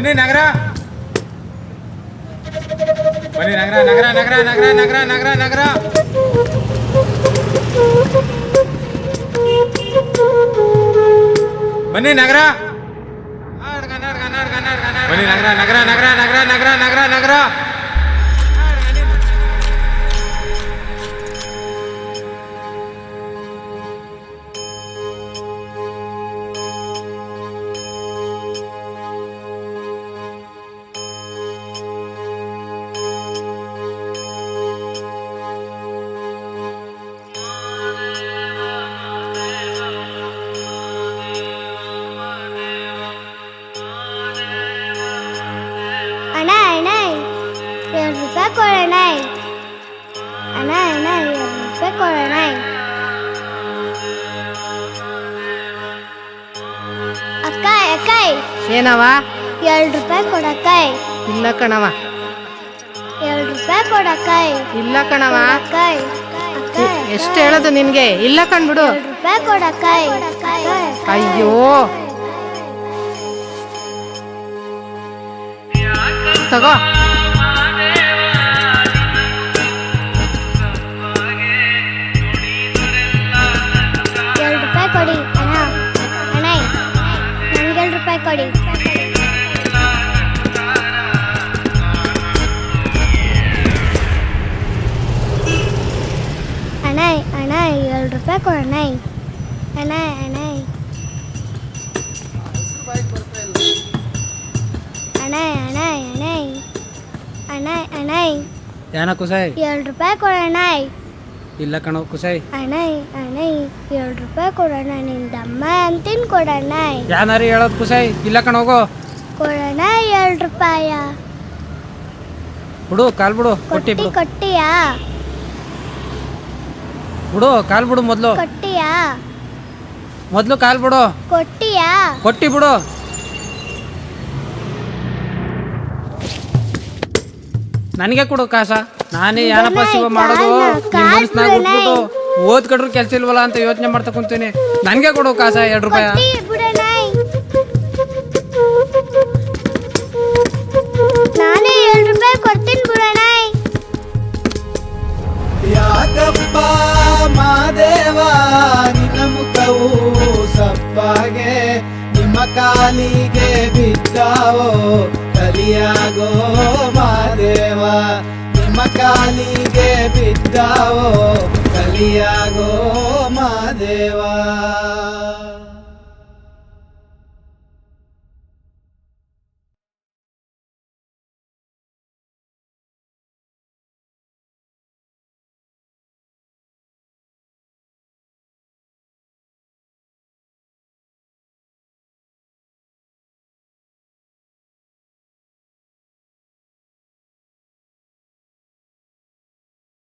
ಬನ್ನಿ ನಗರ ಬನ್ನಿ ನಗರ ನಗರ ನಗರ ನಗರ ನಗರ ನಗರ ನಗರ ಬನ್ನಿ ನಗರ ಬನ್ನಿ ನಗರ ನಗರ ನಗರ ನಗರ ನಗರ ನಗರ ನಗರ ಅಣ್ಣ ಅಣ್ಣ 2 ರೂಪಾಯಿ ಕೊಡೋಣ ಅಣ್ಣ ಅಣ್ಣ 2 ರೂಪಾಯಿ ಕೊಡೋಣ ಅಕ್ಕ ಅಕ್ಕ ಏನವ 2 ರೂಪಾಯಿ ಕೊಡಕ್ಕ ಇಲ್ಲ ಕಣವ 2 ರೂಪಾಯಿ ಕೊಡಕ್ಕ ಇಲ್ಲ ಕಣವ ಅಕ್ಕ ಅಕ್ಕ ಎಷ್ಟು ಹೇಳೋದು ನಿನ್ಗೆ ಇಲ್ಲ ಕಣ್ಬಿಡು 2 ರೂಪಾಯಿ ಕೊಡಕ್ಕ ಅಯ್ಯೋ ತಗೋ 2 ರೂಪಾಯಿ ಕೊಡಿ ಅಣ್ಣ ಅಣ್ಣ ನನಗೆ 2 ರೂಪಾಯಿ ಕೊಡಿ ಅಣ್ಣ ಅಣ್ಣ 2 ರೂಪಾಯಿ ಕೊಡೋಣ ಅಣ್ಣ ಅಣ್ಣ ಅಣ್ಣ ಅಣ್ಣ ಅಣ್ಣ ಅಣ್ಣ ಅಣ್ಣ ಏನ ಕುಸಾಯ್ 2 ರೂಪಾಯಿ ಕೊಡೋಣ ಇಲ್ಲ ಕಣೋ ಕುಸಾಯ್ ಅಣ್ಣ ಅಣ್ಣ 2 ರೂಪಾಯಿ ಕೊಡೋಣ ನಿಂದಮ್ಮ ಅಂತೀನಿ ಕೊಡೋಣ ಯಾನಾರು ಹೇಳೋದು ಕುಸಾಯ್ ಇಲ್ಲ ಕಣೋಗೋ ಕೊಡೋಣ 2 ರೂಪಾಯ ಬಿಡು ಕಾಲ್ ಬಿಡು ಕೊಟ್ಟಿ ಬಿಡು ಕೊಟ್ಟಿಯಾ ಬಿಡು ಕಾಲ್ ಬಿಡು ಕೊಟ್ಟಿಯಾ ಮೊದ್ಲು ಕಾಲ್ ಬಿಡು ಕೊಟ್ಟಿಯಾ ಕೊಟ್ಟಿ ಬಿಡು ನನಗೆ ಕೊಡು ಕಾಸ ನಾನೇ ಏನಪ್ಪ ಶಿವ ಮಾಡೋದು ನಿಮ್ ಮನಸ್ನಾಗ ಬಿಟ್ಬಿಟ್ಟು ಓದ್ಕೊಂಡ್ರು ಕೆಲ್ಸ ಇಲ್ವಲ್ಲ ಅಂತ ಯೋಚನೆ ಮಾಡ್ತಾ ಕುಂತೀನಿ ನನಗೆ ಕೊಡು ಕಾಸ 2 ರೂಪಾಯಿ ಕೊಟ್ಟಿ ಬಿಡೋಣ ನಾನೇ 2 ರೂಪಾಯಿ ಕೊಡ್ತೀನಿ ಬಿಡೋಣ ಯಾಕಪ್ಪ ಮಾದೇವ ನಿನ್ನ ಮುಖವು ಸಪ್ಪಾಗೆ ನಿಮ್ಮ ಕಾಲಿಗೆ ಬಿದ್ದಾವೋ ಕಲಿಯಾಗೋ ಮಾದೇವ ನಿಮ್ಮ ಕಾಲಿಗೆ ಬಿದ್ದಾವೋ ಕಲಿಯಾಗೋ ಮಾದೇವ